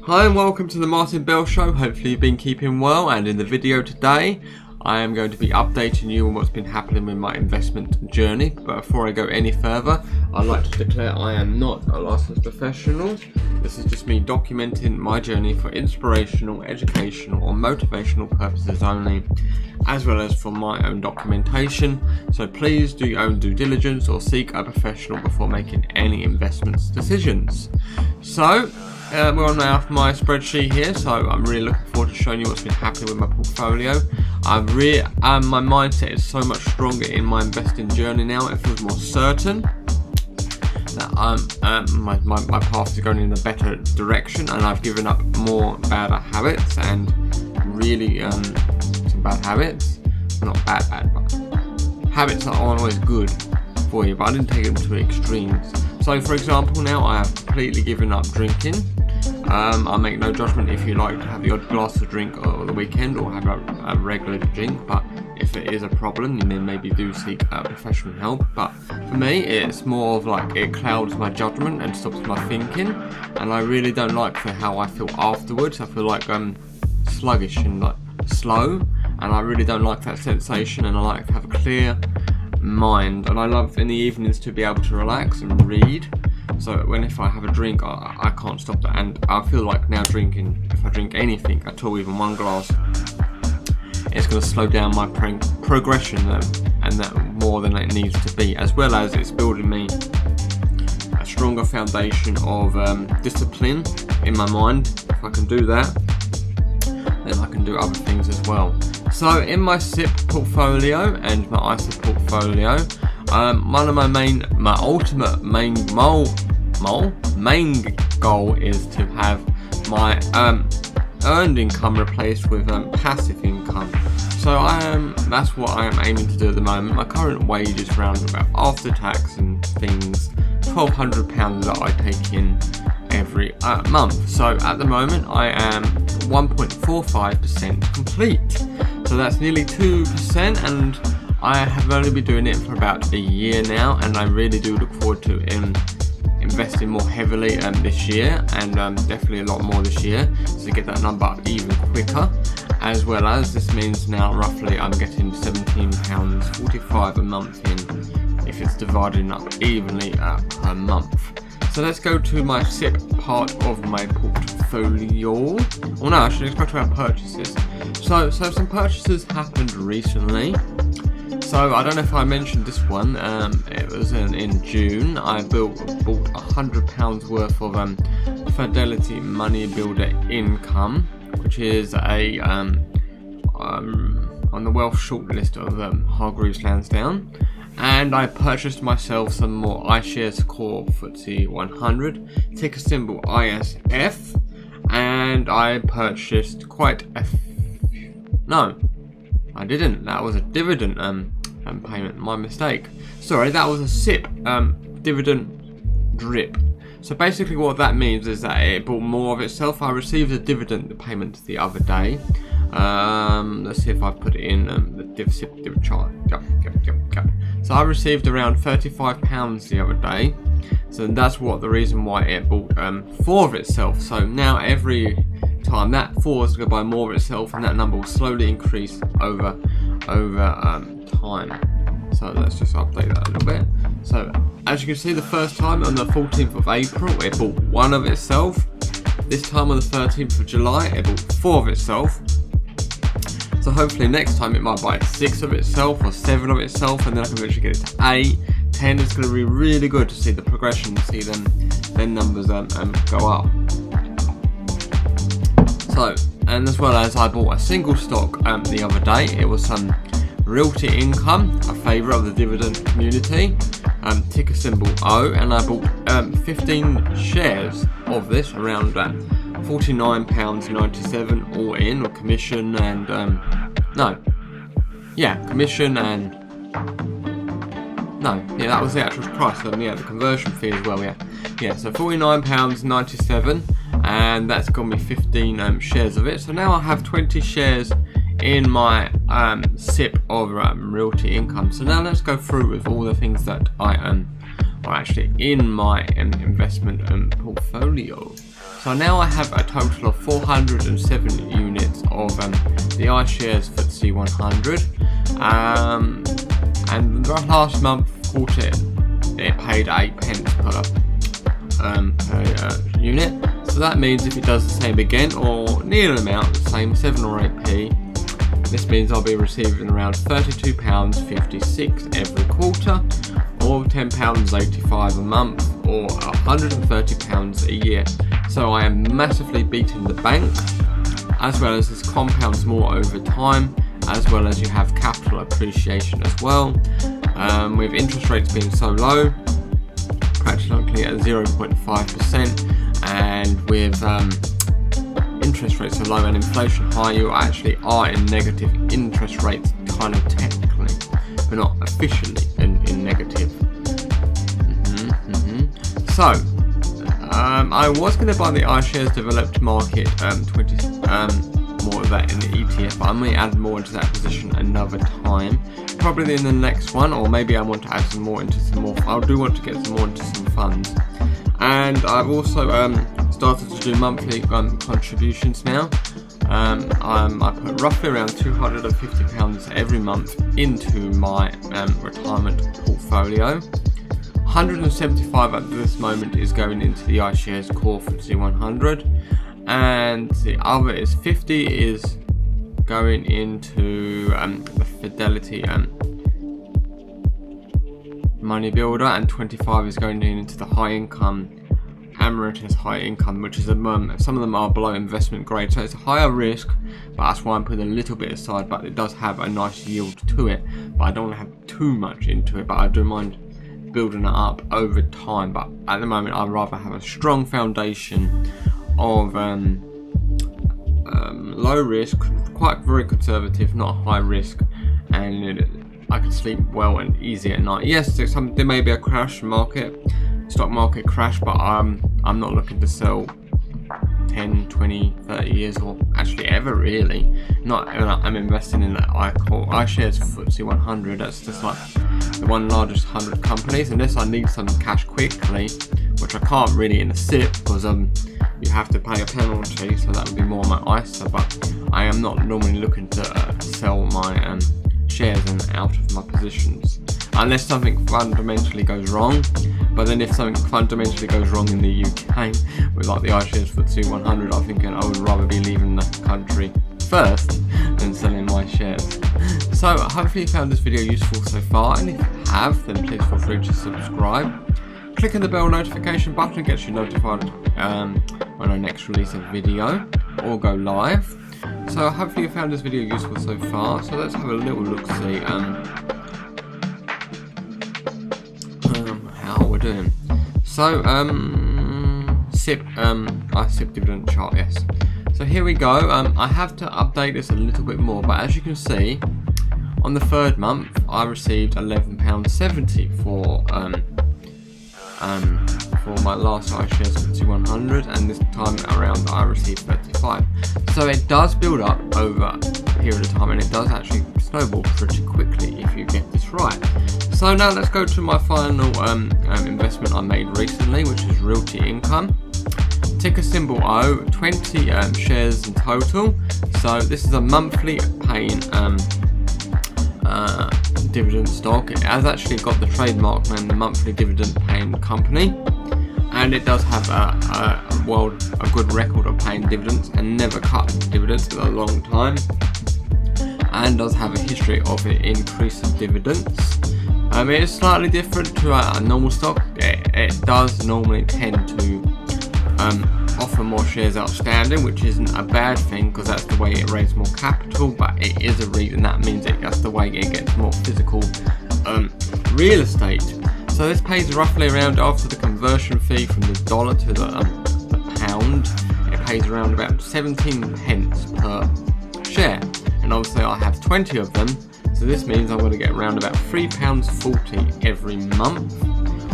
Hi and welcome to the Martin Bell Show. Hopefully you've been keeping well, and in the video today I am going to be updating you on what's been happening with my investment journey. But before I go any further, I'd like to declare I am not a licensed professional. This is just me documenting my journey for inspirational, educational or motivational purposes only, as well as for my own documentation. So please do your own due diligence or seek a professional before making any investments decisions. So we're on now for my spreadsheet here, so I'm really looking forward to showing you what's been happening with my portfolio. My mindset is so much stronger in my investing journey now. It feels more certain that my path is going in a better direction, and I've given up more bad habits and really some bad habits. Not bad, but habits that aren't always good for you, but I didn't take them to extremes. So for example, now I have completely given up drinking. I make no judgment if you like to have the odd glass of drink on the weekend or have a regular drink, but if it is a problem, then maybe do seek professional help. But for me, it's more of like it clouds my judgment and stops my thinking, and I really don't like how I feel afterwards. I feel like sluggish and like slow, and I really don't like that sensation, and I like to have a clear mind, and I love in the evenings to be able to relax and read. So if I have a drink, I can't stop that, and I feel like now drinking, if I drink anything at all, even one glass, it's going to slow down my progression and that more than it needs to be, as well as it's building me a stronger foundation of discipline in my mind. If I can do that, then I can do other things as well. So in my SIP portfolio and my ISA portfolio, one of my ultimate main goal is to have my earned income replaced with passive income. So that's what I am aiming to do at the moment. My current wage is around about, after tax and things, £1,200 that I take in every month. So at the moment I am 1.45% complete. So that's nearly 2%, and I have only been doing it for about a year now, and I really do look forward to investing more heavily this year, and definitely a lot more this year, to get that number up even quicker. As well as this means now roughly I'm getting £17.45 a month in, if it's divided up evenly per month. So let's go to my SIP part of my portfolio. Well, no, actually, let's go to our purchases. So some purchases happened recently. So I don't know if I mentioned this one. It was in June. I bought £100 worth of Fidelity Money Builder Income, which is a on the wealth shortlist of Hargreaves Lansdown. And I purchased myself some more iShares Core FTSE 100, ticker symbol ISF, and I purchased quite a no, I didn't. That was a dividend payment. My mistake. Sorry, that was a SIP dividend drip. So basically, what that means is that it bought more of itself. I received a dividend payment the other day. Let's see if I put it in the SIP chart. Yep. So I received around £35 the other day. So that's the reason why it bought 4 of itself. So now every time that 4 is going to buy more of itself, and that number will slowly increase over time. So let's just update that a little bit. So as you can see, the first time on the 14th of April it bought 1 of itself. This time on the 13th of July it bought 4 of itself. So hopefully next time it might buy 6 of itself or 7 of itself, and then I can eventually get it to 8, 10. It's going to be really good to see the progression, to see them numbers go up. So, and as well as I bought a single stock the other day. It was some Realty Income, a favourite of the dividend community, ticker symbol O, and I bought 15 shares of this, around £49.97 all in, with commission and commission and that was the actual price. The conversion fee as well. So £49.97, and that's got me 15 shares of it. So now I have 20 shares in my SIP of Realty Income. So now let's go through with all the things that I are actually in my investment portfolio. So now I have a total of 407 units of the iShares FTSE 100, and the last month quarter it paid 8 pence per unit. So that means if it does the same again, or near the amount, the same 7 or 8p, this means I'll be receiving around £32.56 every quarter, or £10.85 a month, or £130 a year. So I am massively beating the bank, as well as this compounds more over time, as well as you have capital appreciation as well. With interest rates being so low, practically at 0.5%, and with interest rates so low and inflation high, you actually are in negative interest rates, kind of technically, but not officially in negative. So I was going to buy the iShares Developed Market 20 more of that in the ETF, but I may add more into that position another time, probably in the next one, or maybe I want to add some more into some more. I do want to get some more into some funds, and I've also started to do monthly contributions now. I put roughly around £250 every month into my retirement portfolio. 175 at this moment is going into the iShares Core FTSE 100, and the other is 50 is going into the Fidelity Money Builder, and 25 is going into the high income Emeritus High Income, which is some of them are below investment grade, so it's a higher risk, but that's why I'm putting a little bit aside. But it does have a nice yield to it, but I don't want to have too much into it, but I don't mind building it up over time. But at the moment I'd rather have a strong foundation of low risk, quite very conservative, not high risk, and I can sleep well and easy at night. Yes, there may be a crash stock market crash, but I'm not looking to sell 10, 20, 30 years, or actually ever really. I'm investing in that iShares FTSE 100. That's just like the one largest 100 companies, unless I need some cash quickly, which I can't really in a SIP, because you have to pay a penalty, so that would be more my ISA. But I am not normally looking to sell my shares and out of my positions, unless something fundamentally goes wrong. But then if something fundamentally goes wrong in the UK with like the iShares FTSE 100, I think I would rather be leaving the country first than selling my shares. So hopefully you found this video useful so far, and if you have, then please feel free to subscribe. Clicking the bell notification button gets you notified when I next release a video or go live. So hopefully you found this video useful so far. So let's have a little look-see how we're doing. So SIP dividend chart, yes. So here we go. I have to update this a little bit more, but as you can see, on the third month I received £11.70 for my last iShares FTSE 100, and this time around I received 35. So it does build up over a period of time, and it does actually snowball pretty quickly if you get this right. So now let's go to my final investment I made recently, which is Realty Income. Ticker symbol O, 20 shares in total. So this is a monthly paying dividend stock. It has actually got the trademark name, the monthly dividend paying company, and it does have a good record of paying dividends and never cut dividends for a long time, and does have a history of increasing dividends. It is slightly different to a normal stock. It does normally tend to offer more shares outstanding, which isn't a bad thing, because that's the way it raises more capital, but it is a REIT, and that means that's the way it gets more physical real estate. So this pays roughly around, after the conversion fee from the dollar to the pound, it pays around about 17 pence per share, and obviously I have 20 of them, so this means I'm going to get around about £3.40 every month,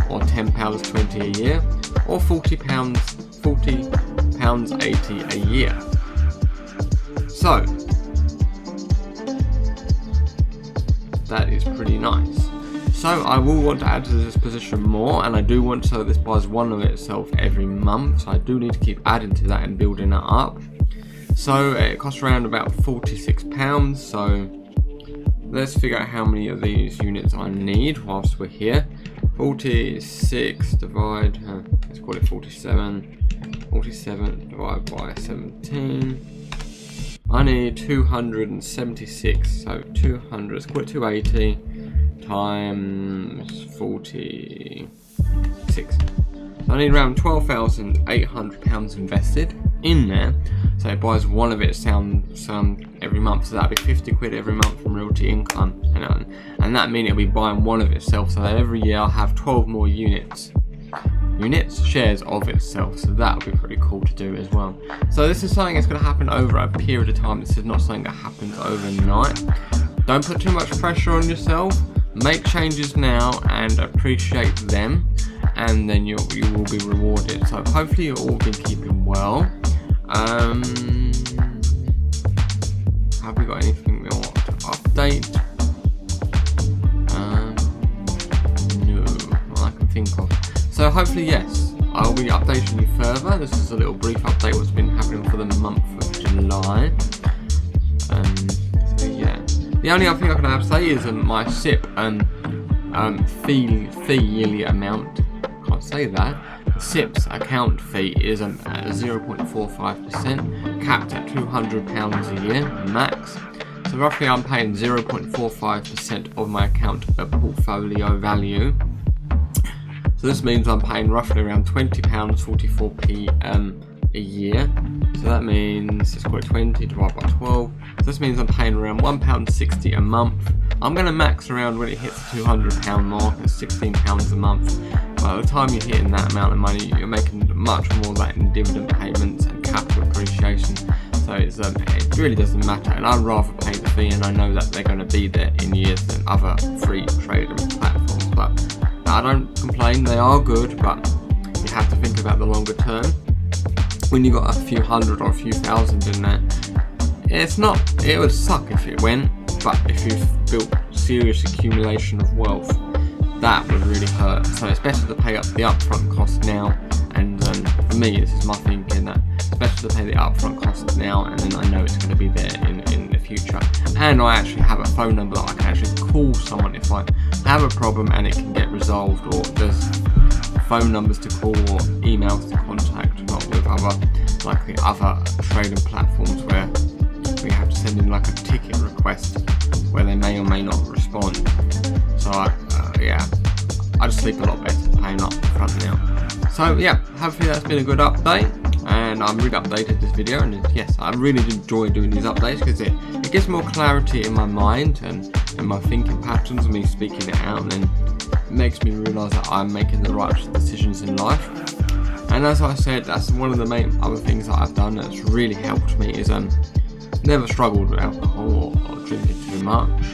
or £10.20 a year, or £40.80 a year. So that is pretty nice. So So I will want to add to this position more, and I do want so this buys one of itself every month, so I do need to keep adding to that and building that up. So it costs around about £46, so let's figure out how many of these units I need whilst we're here. 46 divide, let's call it 47. 47 divided by 17. I need 276, so 200, let's call it 280 times 46. So I need around £12,800 invested in there. So it buys one of it some every month, so that'd be 50 quid every month from realty income, and that means it'll be buying one of itself, so that every year I'll have 12 more shares of itself, so that would be pretty cool to do as well. So this is something that's going to happen over a period of time. This is not something that happens overnight. Don't put too much pressure on yourself. Make changes now and appreciate them, and then you will be rewarded. So hopefully you've all been keeping well. Have we got anything we want to update? No, not I can think of. So hopefully, yes, I'll be updating you further. This is a little brief update what's been happening for the month of July. So yeah, the only other thing I can have to say is my SIP fee yearly amount. Can't say that. The SIP's account fee is at 0.45%, capped at £200 a year max. So roughly, I'm paying 0.45% of my account portfolio value. So this means I'm paying roughly around £20.44p a year. So that means, let's call it 20 divided by 12. So this means I'm paying around £1.60 a month. I'm going to max around when it hits the £200 mark at £16 a month. By the time you're hitting that amount of money, you're making much more of that in dividend payments and capital appreciation. So it really doesn't matter, and I'd rather pay the fee, and I know that they're going to be there in years than other free trading platforms. But I don't complain, they are good, but you have to think about the longer term. When you got a few hundred or a few thousand in there, it would suck if it went, but if you've built serious accumulation of wealth, that would really hurt. So it's better to pay up the upfront cost now, and for me, this is my thinking, that it's better to pay the upfront cost now, and then I know it's going to be there in the future. And I actually have a phone number that I can actually call someone if I have a problem and it can get resolved, or there's phone numbers to call or emails to contact, not with the other trading platforms where we have to send in like a ticket request where they may or may not respond. So yeah, I just sleep a lot better paying up front now. So yeah, hopefully that's been a good update, and I'm really updated this video, and yes, I really enjoy doing these updates because it gives more clarity in my mind and my thinking patterns, and me speaking it out, and then it makes me realise that I'm making the right decisions in life. And as I said, that's one of the main other things that I've done that's really helped me is never struggled with alcohol or drinking too much.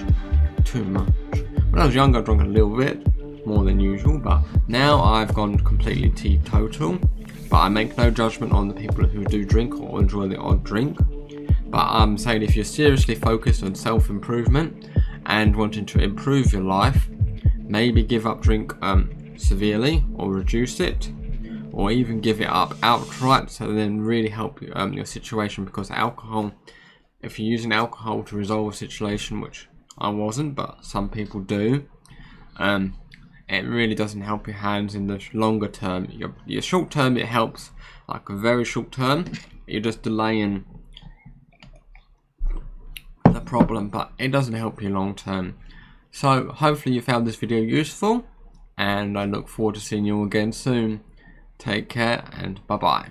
When I was younger, I drank a little bit more than usual, but now I've gone completely teetotal. But I make no judgment on the people who do drink or enjoy the odd drink. But I'm saying if you're seriously focused on self-improvement and wanting to improve your life, maybe give up drink severely, or reduce it, or even give it up outright, so then really help your situation. Because alcohol, if you're using alcohol to resolve a situation, which I wasn't, but some people do, it really doesn't help your hands in the longer term. Your short term, it helps, like a very short term, you're just delaying the problem, but it doesn't help you long term. So hopefully you found this video useful, and I look forward to seeing you again soon. Take care, and bye bye.